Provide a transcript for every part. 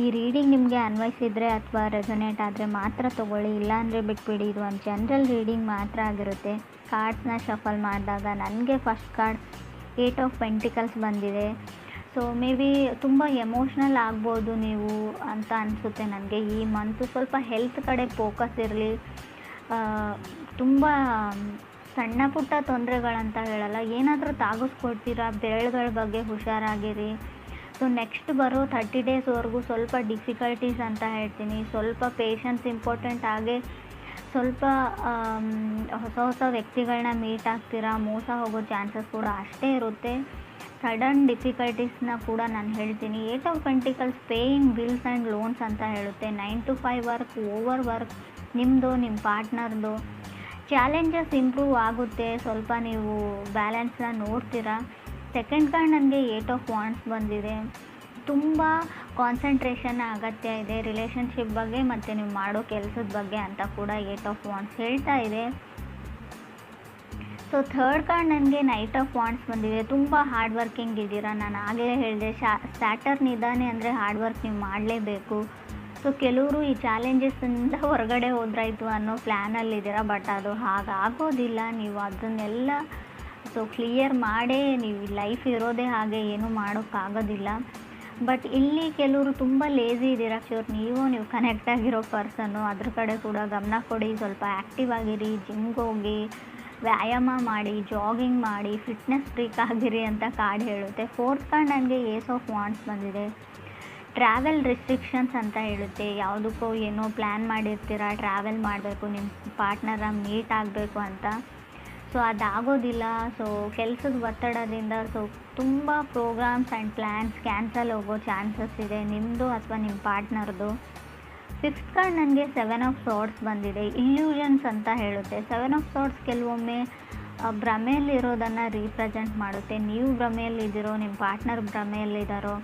ಈ ರೀಡಿಂಗ್ ನಿಮಗೆ ಅನ್ವಯಿಸಿದರೆ ಅಥವಾ ರೆಸೊನೇಟ್ ಆದರೆ ಮಾತ್ರ ತೊಗೊಳ್ಳಿ, ಇಲ್ಲಾಂದರೆ ಬಿಟ್ಬಿಡಿ. ಇದು ಒಂದು ಜನರಲ್ ರೀಡಿಂಗ್ ಮಾತ್ರ ಆಗಿರುತ್ತೆ. ಕಾರ್ಡ್ಸ್ನ ಶಫಲ್ ಮಾಡಿದಾಗ ನನಗೆ ಫಸ್ಟ್ ಕಾರ್ಡ್ 8 ಆಫ್ ಪೆಂಟಿಕಲ್ಸ್ ಬಂದಿದೆ. ಸೊ ಮೇ ಬಿ ತುಂಬ ಎಮೋಷ್ನಲ್ ಆಗ್ಬೋದು ನೀವು ಅಂತ ಅನಿಸುತ್ತೆ ನನಗೆ. ಈ ಮಂತು ಸ್ವಲ್ಪ ಹೆಲ್ತ್ ಕಡೆ ಫೋಕಸ್ ಇರಲಿ. ತುಂಬ ಸಣ್ಣ ಪುಟ್ಟ ತೊಂದರೆಗಳಂತ ಹೇಳಲ್ಲ, ಏನಾದರೂ ತಾಗಿಸ್ಕೊಡ್ತೀರಾ, ಬೆರಳುಗಳ ಬಗ್ಗೆ ಹುಷಾರಾಗಿರಿ. ಸೊ ನೆಕ್ಸ್ಟ್ ಬರೋ 30 ಡೇಸ್ವರೆಗೂ ಸ್ವಲ್ಪ ಡಿಫಿಕಲ್ಟೀಸ್ ಅಂತ ಹೇಳ್ತೀನಿ. ಸ್ವಲ್ಪ ಪೇಷನ್ಸ್ ಇಂಪಾರ್ಟೆಂಟ್. ಹಾಗೆ ಸ್ವಲ್ಪ ಹೊಸ ವ್ಯಕ್ತಿಗಳನ್ನ ಮೀಟ್ ಆಗ್ತೀರಾ, ಮೋಸ ಹೋಗೋ ಚಾನ್ಸಸ್ ಕೂಡ ಅಷ್ಟೇ ಇರುತ್ತೆ. ಸಡನ್ ಡಿಫಿಕಲ್ಟೀಸ್ನ ಕೂಡ ನಾನು ಹೇಳ್ತೀನಿ. 8 of pentacles paying bills and loans ಅಂತ ಹೇಳುತ್ತೆ. 9 to 5 ವರ್ಕ್, ಓವರ್ ವರ್ಕ್ ನಿಮ್ಮದು, ನಿಮ್ಮ ಪಾರ್ಟ್ನರ್ದು. ಚಾಲೆಂಜಸ್ ಇಂಪ್ರೂವ್ ಆಗುತ್ತೆ, ಸ್ವಲ್ಪ ನೀವು ಬ್ಯಾಲೆನ್ಸ್ನ ನೋಡ್ತೀರಾ. ಸೆಕೆಂಡ್ ಕಾರ್ಡ್ ನನಗೆ 8 ಆಫ್ ವಾಂಡ್ಸ್ ಬಂದಿದೆ. ತುಂಬ ಕಾನ್ಸಂಟ್ರೇಷನ್ ಅಗತ್ಯ ಇದೆ ರಿಲೇಷನ್ಶಿಪ್ ಬಗ್ಗೆ ಮತ್ತು ನೀವು ಮಾಡೋ ಕೆಲಸದ ಬಗ್ಗೆ ಅಂತ ಕೂಡ 8 ಆಫ್ ವಾಂಡ್ಸ್ ಹೇಳ್ತಾ ಇದೆ. ಸೊ ಥರ್ಡ್ ಕಾರ್ಡ್ ನನಗೆ ನೈಟ್ ಆಫ್ ವಾಂಡ್ಸ್ ಬಂದಿದೆ. ತುಂಬ ಹಾರ್ಡ್ ವರ್ಕಿಂಗ್ ಇದ್ದೀರಾ. ನಾನು ಆಗಲೇ ಹೇಳಿದೆ, ಸ್ಯಾಟರ್ನ್ ಇದ್ದಾನೆ ಅಂದರೆ ಹಾರ್ಡ್ ವರ್ಕ್ ನೀವು ಮಾಡಲೇಬೇಕು. ಸೊ ಕೆಲವರು ಈ ಚಾಲೆಂಜಸ್ಸಿಂದ ಹೊರಗಡೆ ಹೋದ್ರಾಯ್ತು ಅನ್ನೋ ಪ್ಲ್ಯಾನಲ್ಲಿದ್ದೀರಾ, ಬಟ್ ಅದು ಹಾಗಾಗೋದಿಲ್ಲ. ನೀವು ಅದನ್ನೆಲ್ಲ ಕ್ಲಿಯರ್ ಮಾಡೇ ನೀವು ಲೈಫ್ ಇರೋದೇ ಹಾಗೆ, ಏನೂ ಮಾಡೋಕ್ಕಾಗೋದಿಲ್ಲ. ಬಟ್ ಇಲ್ಲಿ ಕೆಲವರು ತುಂಬ ಲೇಝಿ ಇದ್ದೀರಾ. ನೀವು ಕನೆಕ್ಟ್ ಆಗಿರೋ ಪರ್ಸನ್ನು, ಅದ್ರ ಕಡೆ ಕೂಡ ಗಮನ ಕೊಡಿ. ಸ್ವಲ್ಪ ಆ್ಯಕ್ಟಿವ್ ಆಗಿರಿ, ಜಿಮ್ಗೆ ಹೋಗಿ, ವ್ಯಾಯಾಮ ಮಾಡಿ, ಜಾಗಿಂಗ್ ಮಾಡಿ, ಫಿಟ್ನೆಸ್ ಫ್ರೀಕ್ ಆಗಿರಿ ಅಂತ ಕಾರ್ಡ್ ಹೇಳುತ್ತೆ. ಫೋರ್ತ್ ಕಾರ್ಡ್ ನನಗೆ ಏಸ್ ಆಫ್ ವಾಂಡ್ಸ್ ಬಂದಿದೆ. ಟ್ರಾವೆಲ್ ರಿಸ್ಟ್ರಿಕ್ಷನ್ಸ್ ಅಂತ ಹೇಳುತ್ತೆ. ಯಾವುದಕ್ಕೋ ಏನೋ ಪ್ಲ್ಯಾನ್ ಮಾಡಿರ್ತೀರಾ, ಟ್ರಾವೆಲ್ ಮಾಡಬೇಕು, ನಿಮ್ಮ ಪಾರ್ಟ್ನರ ಮೀಟ್ ಆಗಬೇಕು ಅಂತ. ಸೊ ಅದಾಗೋದಿಲ್ಲ. ಸೊ ಕೆಲಸದ ಒತ್ತಡದಿಂದ ತುಂಬ ಪ್ರೋಗ್ರಾಮ್ಸ್ ಆ್ಯಂಡ್ ಪ್ಲ್ಯಾನ್ಸ್ ಕ್ಯಾನ್ಸಲ್ ಹೋಗೋ ಚಾನ್ಸಸ್ ಇದೆ, ನಿಮ್ಮದು ಅಥವಾ ನಿಮ್ಮ ಪಾರ್ಟ್ನರ್ದು. ಫಿಫ್ತ್ ಕಾರ್ಡ್ ನನಗೆ 7 ಆಫ್ ಸಾರ್ಡ್ಸ್ ಬಂದಿದೆ. ಇಲ್ಯೂಷನ್ಸ್ ಅಂತ ಹೇಳುತ್ತೆ. 7 ಆಫ್ ಸಾರ್ಡ್ಸ್ ಕೆಲವೊಮ್ಮೆ ಭ್ರಮೆಯಲ್ಲಿರೋದನ್ನು ರೀಪ್ರೆಸೆಂಟ್ ಮಾಡುತ್ತೆ. ನೀವು ಭ್ರಮೆಯಲ್ಲಿದ್ದೀರೋ, ನಿಮ್ಮ ಪಾರ್ಟ್ನರ್ ಭ್ರಮೆಯಲ್ಲಿದ್ದಾರೋ,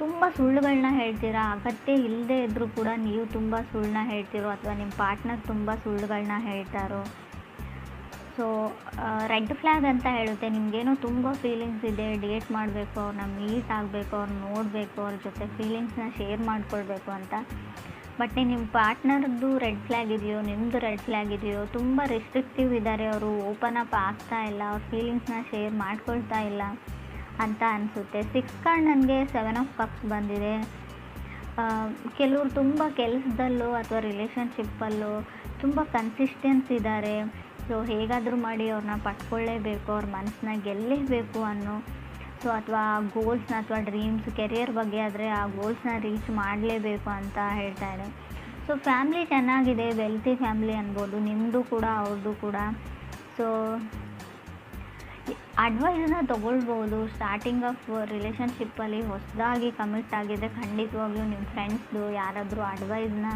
ತುಂಬ ಸುಳ್ಳುಗಳನ್ನ ಹೇಳ್ತೀರಾ. ಅಗತ್ಯ ಇಲ್ಲದೆ ಇದ್ದರೂ ಕೂಡ ನೀವು ತುಂಬ ಸುಳ್ಳನ್ನ ಹೇಳ್ತಿರೋ, ಅಥವಾ ನಿಮ್ಮ ಪಾರ್ಟ್ನರ್ ತುಂಬ ಸುಳ್ಳುಗಳನ್ನ ಹೇಳ್ತಾರೋ. ಸೊ ರೆಡ್ ಫ್ಲ್ಯಾಗ್ ಅಂತ ಹೇಳುತ್ತೆ. ನಿಮಗೇನೋ ತುಂಬ ಫೀಲಿಂಗ್ಸ್ ಇದೆ, ಡೇಟ್ ಮಾಡಬೇಕು, ಅವ್ರನ್ನ ಮೀಟ್ ಆಗಬೇಕು, ಅವ್ರನ್ನ ನೋಡಬೇಕು, ಅವ್ರ ಜೊತೆ ಫೀಲಿಂಗ್ಸ್ನ ಶೇರ್ ಮಾಡ್ಕೊಳ್ಬೇಕು ಅಂತ. ಬಟ್ ನಿಮ್ಮ ಪಾರ್ಟ್ನರ್ದು ರೆಡ್ ಫ್ಲ್ಯಾಗ್ ಇದೆಯೋ, ನಿಮ್ಮದು ರೆಡ್ ಫ್ಲ್ಯಾಗ್ ಇದೆಯೋ, ತುಂಬ ರಿಸ್ಟ್ರಿಕ್ಟಿವ್ ಇದ್ದಾರೆ, ಅವರು ಓಪನ್ ಅಪ್ ಆಗ್ತಾ ಇಲ್ಲ, ಅವ್ರ ಫೀಲಿಂಗ್ಸ್ನ ಶೇರ್ ಮಾಡ್ಕೊಳ್ತಾ ಇಲ್ಲ ಅಂತ ಅನಿಸುತ್ತೆ. 6 ಕಾರ್ಡ್ ನನಗೆ 7 ಆಫ್ ಕಪ್ಸ್ ಬಂದಿದೆ. ಕೆಲವರು ತುಂಬ ಕೆಲಸದಲ್ಲೂ ಅಥವಾ ರಿಲೇಷನ್ಶಿಪ್ಪಲ್ಲೂ ತುಂಬ ಕನ್ಸಿಸ್ಟೆನ್ಸ್ ಇದ್ದಾರೆ. ಸೊ ಹೇಗಾದರೂ ಮಾಡಿ ಅವ್ರನ್ನ ಪಡ್ಕೊಳ್ಳೇಬೇಕು, ಅವ್ರ ಮನಸ್ಸನ್ನ ಗೆಲ್ಲೇಬೇಕು ಅನ್ನೋ. ಸೊ ಅಥವಾ ಗೋಲ್ಸ್ನ ಅಥವಾ ಡ್ರೀಮ್ಸ್, ಕೆರಿಯರ್ ಬಗ್ಗೆ ಆದರೆ ಆ ಗೋಲ್ಸ್ನ ರೀಚ್ ಮಾಡಲೇಬೇಕು ಅಂತ ಹೇಳ್ತಾ ಇದೆ. ಸೊ ಫ್ಯಾಮ್ಲಿ ಚೆನ್ನಾಗಿದೆ, ವೆಲ್ತಿ ಫ್ಯಾಮ್ಲಿ ಅನ್ಬೋದು, ನಿಮ್ಮದು ಕೂಡ ಅವ್ರದ್ದು ಕೂಡ. ಸೊ ಅಡ್ವೈಸನ್ನ ತೊಗೊಳ್ಬೋದು. ಸ್ಟಾರ್ಟಿಂಗ್ ಆಫ್ ರಿಲೇಷನ್ಶಿಪ್ಪಲ್ಲಿ ಹೊಸದಾಗಿ ಕಮಿಟ್ ಆಗಿದ್ದರೆ ಖಂಡಿತವಾಗ್ಲೂ ನಿಮ್ಮ ಫ್ರೆಂಡ್ಸ್ದು ಯಾರಾದರೂ ಅಡ್ವೈಸ್ನ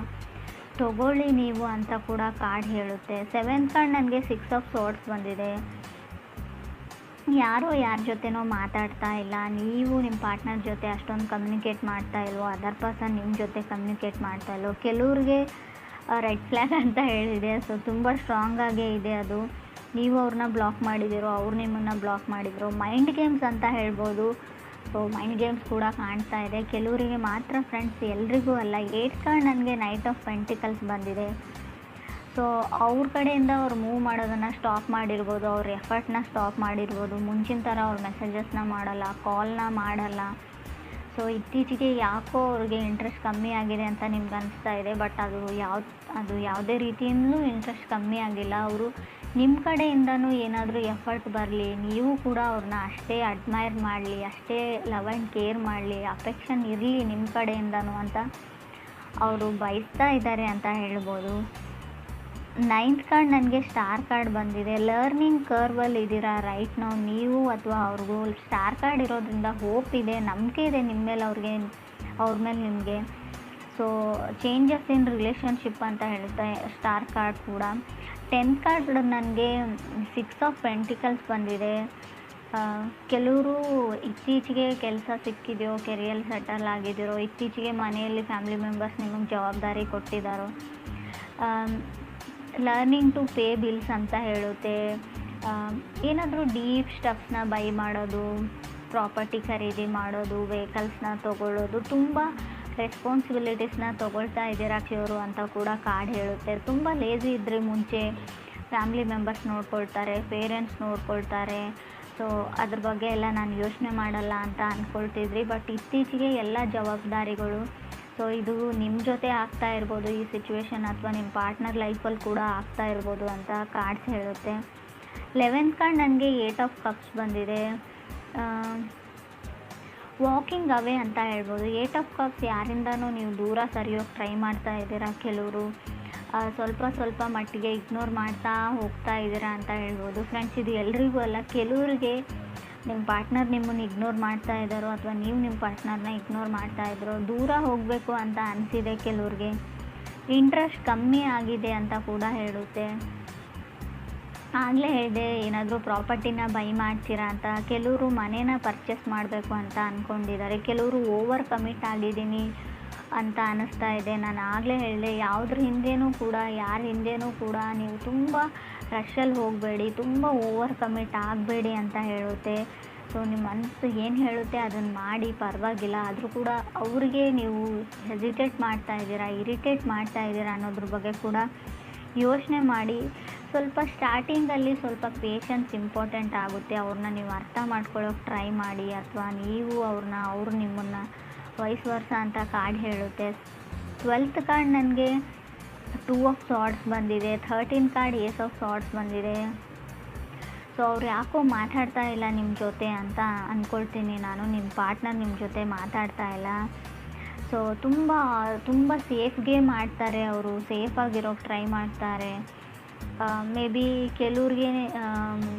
ತೊಗೊಳ್ಳಿ ನೀವು ಅಂತ ಕೂಡ ಕಾರ್ಡ್ ಹೇಳುತ್ತೆ. 7th ಕಾರ್ಡ್ ನನಗೆ 6 ಆಫ್ ಸಾರ್ಡ್ಸ್ ಬಂದಿದೆ. ಯಾರೋ ಯಾರ ಜೊತೆನೋ ಮಾತಾಡ್ತಾ ಇಲ್ಲ, ನೀವು ನಿಮ್ಮ ಪಾರ್ಟ್ನರ್ ಜೊತೆ ಅಷ್ಟೊಂದು ಕಮ್ಯುನಿಕೇಟ್ ಮಾಡ್ತಾ ಇಲ್ವೋ, ಅದರ್ ಪರ್ಸನ್ ನಿಮ್ಮ ಜೊತೆ ಕಮ್ಯುನಿಕೇಟ್ ಮಾಡ್ತಾ ಇಲ್ವೋ. ಕೆಲವ್ರಿಗೆ ರೆಡ್ ಫ್ಲ್ಯಾಗ್ ಅಂತ ಹೇಳಿದೆ. ಸೊ ತುಂಬ ಸ್ಟ್ರಾಂಗಾಗೇ ಇದೆ ಅದು. ನೀವು ಅವ್ರನ್ನ ಬ್ಲಾಕ್ ಮಾಡಿದಿರೋ, ಅವ್ರು ನಿಮ್ಮನ್ನು ಬ್ಲಾಕ್ ಮಾಡಿದ್ರು. ಮೈಂಡ್ ಗೇಮ್ಸ್ ಅಂತ ಹೇಳ್ಬೋದು. ಸೊ ಮೈಂಡ್ ಗೇಮ್ಸ್ ಕೂಡ ಕಾಣ್ತಾ ಇದೆ. ಕೆಲವರಿಗೆ ಮಾತ್ರ ಫ್ರೆಂಡ್ಸ್, ಎಲ್ರಿಗೂ ಅಲ್ಲ. 8th ಕಾರ್ಡ್ ನನಗೆ ನೈಟ್ ಆಫ್ ಪೆಂಟಿಕಲ್ಸ್ ಬಂದಿದೆ. ಸೊ ಅವ್ರ ಕಡೆಯಿಂದ ಅವ್ರು ಮೂವ್ ಮಾಡೋದನ್ನು ಸ್ಟಾಪ್ ಮಾಡಿರ್ಬೋದು, ಅವ್ರ ಎಫರ್ಟ್ನ ಸ್ಟಾಪ್ ಮಾಡಿರ್ಬೋದು. ಮುಂಚಿನ ಥರ ಅವ್ರ ಮೆಸೇಜಸ್ನ ಮಾಡಲ್ಲ, ಕಾಲ್ನ ಮಾಡಲ್ಲ. ಸೊ ಇತ್ತೀಚೆಗೆ ಯಾಕೋ ಅವ್ರಿಗೆ ಇಂಟ್ರೆಸ್ಟ್ ಕಮ್ಮಿ ಆಗಿದೆ ಅಂತ ನಿಮ್ಗೆ ಅನಿಸ್ತಾ ಇದೆ. ಬಟ್ ಅದು ಯಾವುದೇ ರೀತಿಯಿಂದಲೂ ಇಂಟ್ರೆಸ್ಟ್ ಕಮ್ಮಿ ಆಗಿಲ್ಲ. ಅವರು ನಿಮ್ಮ ಕಡೆಯಿಂದನೂ ಏನಾದರೂ ಎಫರ್ಟ್ ಬರಲಿ, ನೀವು ಕೂಡ ಅವ್ರನ್ನ ಅಷ್ಟೇ ಅಡ್ಮೈರ್ ಮಾಡಲಿ, ಅಷ್ಟೇ ಲವ್ ಆ್ಯಂಡ್ ಕೇರ್ ಮಾಡಲಿ, ಅಫೆಕ್ಷನ್ ಇರಲಿ ನಿಮ್ಮ ಕಡೆಯಿಂದನೂ ಅಂತ ಅವರು ಬಯಸ್ತಾ ಇದ್ದಾರೆ ಅಂತ ಹೇಳ್ಬೋದು. 9th ಕಾರ್ಡ್ ನನಗೆ ಸ್ಟಾರ್ ಕಾರ್ಡ್ ಬಂದಿದೆ. ಲರ್ನಿಂಗ್ ಕರ್ವಲ್ಲಿ ಇದ್ದೀರಾ ರೈಟ್ ನಾವು, ನೀವು ಅಥವಾ ಅವ್ರಿಗೂ. ಸ್ಟಾರ್ ಕಾರ್ಡ್ ಇರೋದ್ರಿಂದ ಹೋಪ್ ಇದೆ, ನಂಬಿಕೆ ಇದೆ ನಿಮ್ಮ ಮೇಲೆ, ಅವ್ರ ಮೇಲೆ ನಿಮಗೆ. ಸೊ ಚೇಂಜಸ್ ಇನ್ ರಿಲೇಷನ್ಶಿಪ್ ಅಂತ ಹೇಳುತ್ತೆ ಸ್ಟಾರ್ ಕಾರ್ಡ್ ಕೂಡ. 10th ಕಾರ್ಡ್ ನನಗೆ 6 ಆಫ್ ಪೆಂಟಿಕಲ್ಸ್ ಬಂದಿದೆ. ಕೆಲವರು ಇತ್ತೀಚೆಗೆ ಕೆಲಸ ಸಿಕ್ಕಿದೆಯೋ, ಕೆರಿಯರ್ ಸೆಟಲ್ ಆಗಿದ್ದೀರೋ, ಇತ್ತೀಚೆಗೆ ಮನೆಯಲ್ಲಿ ಫ್ಯಾಮಿಲಿ ಮೆಂಬರ್ಸ್ ನಿಮಗೆ ಜವಾಬ್ದಾರಿ ಕೊಟ್ಟಿದ್ದಾರೋ. ಲರ್ನಿಂಗ್ ಟು ಪೇ ಬಿಲ್ಸ್ ಅಂತ ಹೇಳುತ್ತೆ. ಏನಾದರೂ ಡೀಪ್ ಸ್ಟಫ್ಸ್ನ ಬೈ ಮಾಡೋದು, ಪ್ರಾಪರ್ಟಿ ಖರೀದಿ ಮಾಡೋದು, ವೆಹಿಕಲ್ಸ್ನ ತೊಗೊಳ್ಳೋದು, ತುಂಬ ರೆಸ್ಪಾನ್ಸಿಬಿಲಿಟೀಸ್ನ ತೊಗೊಳ್ತಾ ಇದ್ದೀರಾ ಕ್ಯೂರು ಅಂತ ಕೂಡ ಕಾರ್ಡ್ ಹೇಳುತ್ತೆ. ತುಂಬ ಲೇಜಿ ಇದ್ದರೆ ಮುಂಚೆ ಫ್ಯಾಮಿಲಿ ಮೆಂಬರ್ಸ್ ನೋಡ್ಕೊಳ್ತಾರೆ, ಪೇರೆಂಟ್ಸ್ ನೋಡ್ಕೊಳ್ತಾರೆ, ಸೊ ಅದ್ರ ಬಗ್ಗೆ ಎಲ್ಲ ನಾನು ಯೋಚನೆ ಮಾಡಲ್ಲ ಅಂತ ಅಂದ್ಕೊಳ್ತಿದ್ರಿ. ಬಟ್ ಇತ್ತೀಚೆಗೆ ಎಲ್ಲ ಜವಾಬ್ದಾರಿಗಳು, ಸೊ ಇದು ನಿಮ್ಮ ಜೊತೆ ಆಗ್ತಾ ಇರ್ಬೋದು ಈ ಸಿಚುವೇಶನ್, ಅಥವಾ ನಿಮ್ಮ ಪಾರ್ಟ್ನರ್ ಲೈಫಲ್ಲಿ ಕೂಡ ಆಗ್ತಾ ಇರ್ಬೋದು ಅಂತ ಕಾರ್ಡ್ಸ್ ಹೇಳುತ್ತೆ. 11th ಕಾರ್ಡ್ ನನಗೆ 8 ಆಫ್ ಕಪ್ಸ್ ಬಂದಿದೆ. ವಾಕಿಂಗ್ ಅವೇ ಅಂತ ಹೇಳ್ಬೋದು. 8 ಆಫ್ ಕಪ್ಸ್ ಯಾರಿಂದನೂ ನೀವು ದೂರ ಸರಿಯೋಕ್ಕೆ ಟ್ರೈ ಮಾಡ್ತಾ ಇದ್ದೀರಾ. ಕೆಲವರು ಸ್ವಲ್ಪ ಮಟ್ಟಿಗೆ ಇಗ್ನೋರ್ ಮಾಡ್ತಾ ಹೋಗ್ತಾ ಇದ್ದೀರಾ ಅಂತ ಹೇಳ್ಬೋದು. ಫ್ರೆಂಡ್ಸ್, ಇದು ಎಲ್ರಿಗೂ ಅಲ್ಲ, ಕೆಲವ್ರಿಗೆ ನಿಮ್ಮ ಪಾರ್ಟ್ನರ್ ನಿಮ್ಮನ್ನು ಇಗ್ನೋರ್ ಮಾಡ್ತಾ ಇದ್ದಾರೋ ಅಥವಾ ನೀವು ನಿಮ್ಮ ಪಾರ್ಟ್ನರ್ನ ಇಗ್ನೋರ್ ಮಾಡ್ತಾ ಇದ್ರೋ, ದೂರ ಹೋಗಬೇಕು ಅಂತ ಅನಿಸಿದೆ. ಕೆಲವ್ರಿಗೆ ಇಂಟ್ರೆಸ್ಟ್ ಕಮ್ಮಿ ಆಗಿದೆ ಅಂತ ಕೂಡ ಹೇಳುತ್ತೆ. ಆಗಲೇ ಹೇಳಿದೆ, ಏನಾದರೂ ಪ್ರಾಪರ್ಟಿನ ಬೈ ಮಾಡ್ತೀರಾ ಅಂತ. ಕೆಲವರು ಮನೇನ ಪರ್ಚೇಸ್ ಮಾಡಬೇಕು ಅಂತ ಅಂದ್ಕೊಂಡಿದ್ದಾರೆ. ಕೆಲವರು ಓವರ್ ಕಮಿಟ್ ಆಗಿದ್ದೀನಿ ಅಂತ ಅನ್ನಿಸ್ತಾ ಇದೆ. ನಾನು ಆಗಲೇ ಹೇಳಿದೆ, ಯಾವುದ್ರ ಹಿಂದೆನೂ ಕೂಡ, ಯಾರ ಹಿಂದೆನೂ ಕೂಡ ನೀವು ತುಂಬ ರಶಲ್ಲಿ ಹೋಗಬೇಡಿ, ತುಂಬ ಓವರ್ ಕಮಿಟ್ ಆಗಬೇಡಿ ಅಂತ ಹೇಳುತ್ತೆ. ಸೊ ನಿಮ್ಮ ಮನಸ್ಸು ಏನು ಹೇಳುತ್ತೆ ಅದನ್ನು ಮಾಡಿ, ಪರವಾಗಿಲ್ಲ. ಆದರೂ ಕೂಡ ಅವ್ರಿಗೆ ನೀವು ಹೆಸಿಟೇಟ್ ಮಾಡ್ತಾ ಇದ್ದೀರಾ, ಇರಿಟೇಟ್ ಮಾಡ್ತಾ ಇದ್ದೀರಾ ಅನ್ನೋದ್ರ ಬಗ್ಗೆ ಕೂಡ ಯೋಚನೆ ಮಾಡಿ. ಸ್ವಲ್ಪ ಸ್ಟಾರ್ಟಿಂಗಲ್ಲಿ ಸ್ವಲ್ಪ ಪೇಷನ್ಸ್ ಇಂಪಾರ್ಟೆಂಟ್ ಆಗುತ್ತೆ. ಅವ್ರನ್ನ ನೀವು ಅರ್ಥ ಮಾಡ್ಕೊಳ್ಳೋಕೆ ಟ್ರೈ ಮಾಡಿ, ಅಥವಾ ನೀವು ಅವರು ನಿಮ್ಮನ್ನು ವೈಸ್ ವರ್ಸ ಅಂತ ಕಾರ್ಡ್ ಹೇಳುತ್ತೆ. 12th ಕಾರ್ಡ್ ನನಗೆ 2 ಆಫ್ ಸಾರ್ಡ್ಸ್ ಬಂದಿದೆ. 13th ಕಾರ್ಡ್ ಏಸ್ ಆಫ್ ಸಾರ್ಡ್ಸ್ ಬಂದಿದೆ. ಸೊ ಅವ್ರು ಯಾಕೋ ಮಾತಾಡ್ತಾ ಇಲ್ಲ ನಿಮ್ಮ ಜೊತೆ ಅಂತ ಅಂದ್ಕೊಳ್ತೀನಿ ನಾನು. ನಿಮ್ಮ ಪಾರ್ಟ್ನರ್ ನಿಮ್ಮ ಜೊತೆ ಮಾತಾಡ್ತಾ ಇಲ್ಲ. ಸೊ ತುಂಬ ಸೇಫ್ ಗೇಮ್ ಆಡ್ತಾರೆ ಅವರು, ಸೇಫಾಗಿರೋಕ್ಕೆ ಟ್ರೈ ಮಾಡ್ತಾರೆ. ಮೇ ಬಿ ಕೆಲವ್ರಿಗೆ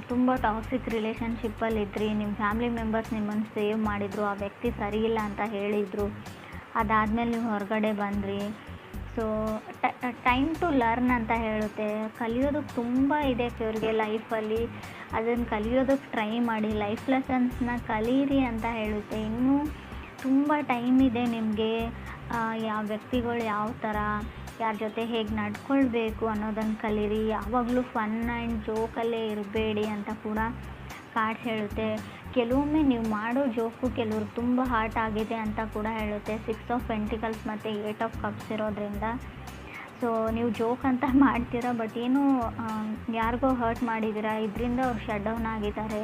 ತುಂಬ ಟಾಕ್ಸಿಕ್ ರಿಲೇಷನ್ಶಿಪ್ಪಲ್ಲಿ ಇದ್ರಿ, ನಿಮ್ಮ ಫ್ಯಾಮಿಲಿ ಮೆಂಬರ್ಸ್ ನಿಮ್ಮನ್ನು ಸೇವ್ ಮಾಡಿದರು, ಆ ವ್ಯಕ್ತಿ ಸರಿಯಿಲ್ಲ ಅಂತ ಹೇಳಿದರು, ಅದಾದಮೇಲೆ ನೀವು ಹೊರಗಡೆ ಬಂದ್ರಿ. ಸೊ ಟೈಮ್ ಟು ಲರ್ನ್ ಅಂತ ಹೇಳುತ್ತೆ. ಕಲಿಯೋದಕ್ಕೆ ತುಂಬ ಇದೆ ಇವ್ರಿಗೆ ಲೈಫಲ್ಲಿ, ಅದನ್ನು ಕಲಿಯೋದಕ್ಕೆ ಟ್ರೈ ಮಾಡಿ, ಲೈಫ್ ಲೆಸನ್ಸ್ನ ಕಲೀರಿ ಅಂತ ಹೇಳುತ್ತೆ. ಇನ್ನೂ ತುಂಬ ಟೈಮ್ ಇದೆ ನಿಮಗೆ. ಯಾವ ವ್ಯಕ್ತಿಗಳು ಯಾವ ಥರ, ಯಾರ ಜೊತೆ ಹೇಗೆ ನಡ್ಕೊಳ್ಬೇಕು ಅನ್ನೋದನ್ನು ಕಲೀರಿ. ಯಾವಾಗಲೂ ಫನ್ ಆ್ಯಂಡ್ ಜೋಕಲ್ಲೇ ಇರಬೇಡಿ ಅಂತ ಕೂಡ ಕಾರ್ಡ್ಸ್ ಹೇಳುತ್ತೆ. ಕೆಲವೊಮ್ಮೆ ನೀವು ಮಾಡೋ ಜೋಕು ಕೆಲವ್ರಿಗೆ ತುಂಬ ಹಾರ್ಟ್ ಆಗಿದೆ ಅಂತ ಕೂಡ ಹೇಳುತ್ತೆ. 6 ಆಫ್ ಪೆಂಟಿಕಲ್ಸ್ ಮತ್ತು 8 ಆಫ್ ಕಪ್ಸ್ ಇರೋದ್ರಿಂದ ಸೊ ನೀವು ಜೋಕ್ ಅಂತ ಮಾಡ್ತೀರಾ, ಬಟ್ ಏನೋ ಯಾರಿಗೋ ಹರ್ಟ್ ಮಾಡಿದ್ದೀರಾ, ಇದರಿಂದ ಅವ್ರು ಶಟ್ ಡೌನ್ ಆಗಿದ್ದಾರೆ,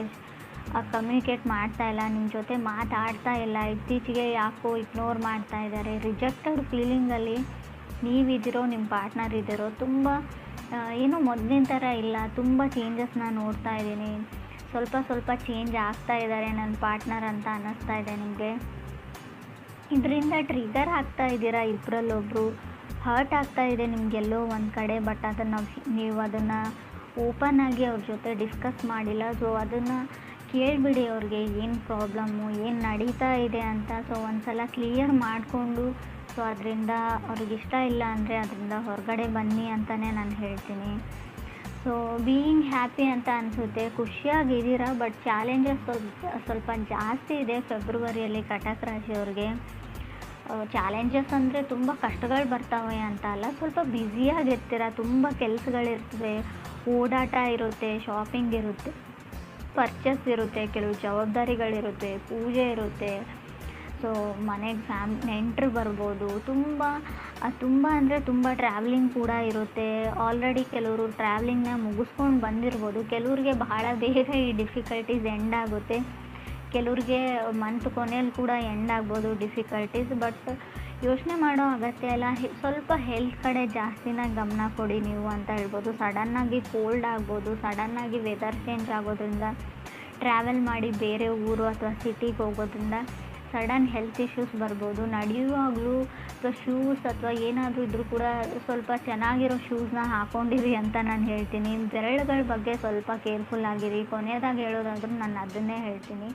ಕಮ್ಯುನಿಕೇಟ್ ಮಾಡ್ತಾ ಇಲ್ಲ, ನಿಮ್ಮ ಜೊತೆ ಮಾತಾಡ್ತಾ ಇಲ್ಲ, ಇತ್ತೀಚೆಗೆ ಯಾಕೋ ಇಗ್ನೋರ್ ಮಾಡ್ತಾ ಇದ್ದಾರೆ. ರಿಜೆಕ್ಟೆಡ್ ಫೀಲಿಂಗಲ್ಲಿ ನೀವಿದ್ದೀರೋ, ನಿಮ್ಮ ಪಾರ್ಟ್ನರ್ ಇದ್ದೀರೋ, ತುಂಬ ಏನೋ ಮೊದಲಿನ ಥರ ಇಲ್ಲ, ತುಂಬ ಚೇಂಜಸ್ನ ನೋಡ್ತಾ ಇದ್ದೀನಿ, ಸ್ವಲ್ಪ ಚೇಂಜ್ ಆಗ್ತಾ ಇದ್ದಾರೆ ನನ್ನ ಪಾರ್ಟ್ನರ್ ಅಂತ ಅನ್ನಿಸ್ತಾ ಇದೆ ನಿಮಗೆ. ಇದರಿಂದ ಟ್ರಿಗರ್ ಆಗ್ತಾ ಇದ್ದೀರಾ, ಇಬ್ಬರಲ್ಲೊಬ್ಬರು ಹರ್ಟ್ ಆಗ್ತಾ ಇದೆ ನಿಮಗೆಲ್ಲೋ ಒಂದು ಕಡೆ. ಬಟ್ ನೀವು ಅದನ್ನು ಓಪನ್ ಆಗಿ ಅವ್ರ ಜೊತೆ ಡಿಸ್ಕಸ್ ಮಾಡಿಲ್ಲ. ಸೊ ಅದನ್ನು ಕೇಳಿಬಿಡಿ, ಅವ್ರಿಗೆ ಏನು ಪ್ರಾಬ್ಲಮ್ಮು, ಏನು ನಡೀತಾ ಇದೆ ಅಂತ. ಸೊ ಒಂದು ಸಲ ಕ್ಲಿಯರ್ ಮಾಡಿಕೊಂಡು, ಸೊ ಅದರಿಂದ ಅವ್ರಿಗೆ ಇಷ್ಟ ಇಲ್ಲ ಅಂದರೆ ಅದರಿಂದ ಹೊರಗಡೆ ಬನ್ನಿ ಅಂತಲೇ ನಾನು ಹೇಳ್ತೀನಿ. ಸೊ ಬೀಯಿಂಗ್ ಹ್ಯಾಪಿ ಅಂತ ಅನಿಸುತ್ತೆ, ಖುಷಿಯಾಗಿದ್ದೀರಾ. ಬಟ್ ಚಾಲೆಂಜಸ್ ಸ್ವಲ್ಪ ಜಾಸ್ತಿ ಇದೆ ಫೆಬ್ರವರಿಯಲ್ಲಿ ಕಟಕ್ ರಾಶಿಯವ್ರಿಗೆ. ಚಾಲೆಂಜಸ್ ಅಂದರೆ ತುಂಬ ಕಷ್ಟಗಳು ಬರ್ತಾವೆ ಅಂತ ಅಲ್ಲ, ಸ್ವಲ್ಪ ಬ್ಯುಸಿಯಾಗಿರ್ತೀರ, ತುಂಬ ಕೆಲಸಗಳಿರ್ತವೆ, ಓಡಾಟ ಇರುತ್ತೆ, ಶಾಪಿಂಗ್ ಇರುತ್ತೆ, ಪರ್ಚೇಸ್ ಇರುತ್ತೆ, ಕೆಲವು ಜವಾಬ್ದಾರಿಗಳಿರುತ್ತೆ, ಪೂಜೆ ಇರುತ್ತೆ. ಸೊ ಮನೆಗೆ ನೆಂಟರು ಬರ್ಬೋದು, ತುಂಬ ಅಂದರೆ ತುಂಬ ಟ್ರಾವೆಲಿಂಗ್ ಕೂಡ ಇರುತ್ತೆ. ಆಲ್ರೆಡಿ ಕೆಲವರು ಟ್ರಾವೆಲಿಂಗ್ನ ಮುಗಿಸ್ಕೊಂಡು ಬಂದಿರ್ಬೋದು. ಕೆಲವ್ರಿಗೆ ಬಹಳ ಬೇಗ ಈ ಡಿಫಿಕಲ್ಟೀಸ್ ಎಂಡ್ ಆಗುತ್ತೆ, ಕೆಲವ್ರಿಗೆ ಮಂತ್ ಕೊನೆಯಲ್ಲಿ ಕೂಡ ಎಂಡ್ ಆಗ್ಬೋದು ಡಿಫಿಕಲ್ಟೀಸ್. ಬಟ್ ಯೋಚನೆ ಮಾಡೋ ಅಗತ್ಯ ಇಲ್ಲ, ಸ್ವಲ್ಪ ಹೆಲ್ತ್ ಕಡೆ ಜಾಸ್ತಿನ ಗಮನ ಕೊಡಿ ನೀವು ಅಂತ ಹೇಳ್ಬೋದು. ಸಡನ್ನಾಗಿ ಕೋಲ್ಡ್ ಆಗ್ಬೋದು, ಸಡನ್ನಾಗಿ ವೆದರ್ ಚೇಂಜ್ ಆಗೋದ್ರಿಂದ, ಟ್ರಾವೆಲ್ ಮಾಡಿ ಬೇರೆ ಊರು ಅಥವಾ ಸಿಟಿಗೆ ಹೋಗೋದ್ರಿಂದ ಸಡನ್ ಹೆಲ್ತ್ ಇಶ್ಯೂಸ್ ಬರ್ಬೋದು. ನಡೆಯುವಾಗಲೂ ಅಥವಾ ಶೂಸ್ ಅಥವಾ ಏನಾದರೂ ಇದ್ದರೂ ಕೂಡ ಸ್ವಲ್ಪ ಚೆನ್ನಾಗಿರೋ ಶೂಸ್ನ ಹಾಕ್ಕೊಂಡಿರಿ ಅಂತ ನಾನು ಹೇಳ್ತೀನಿ. ಬೆರಳುಗಳ ಬಗ್ಗೆ ಸ್ವಲ್ಪ ಕೇರ್ಫುಲ್ ಆಗಿರಿ. ಕೊನೆಯದಾಗಿ ಹೇಳೋದಾದ್ರೂ ನಾನು ಅದನ್ನೇ ಹೇಳ್ತೀನಿ.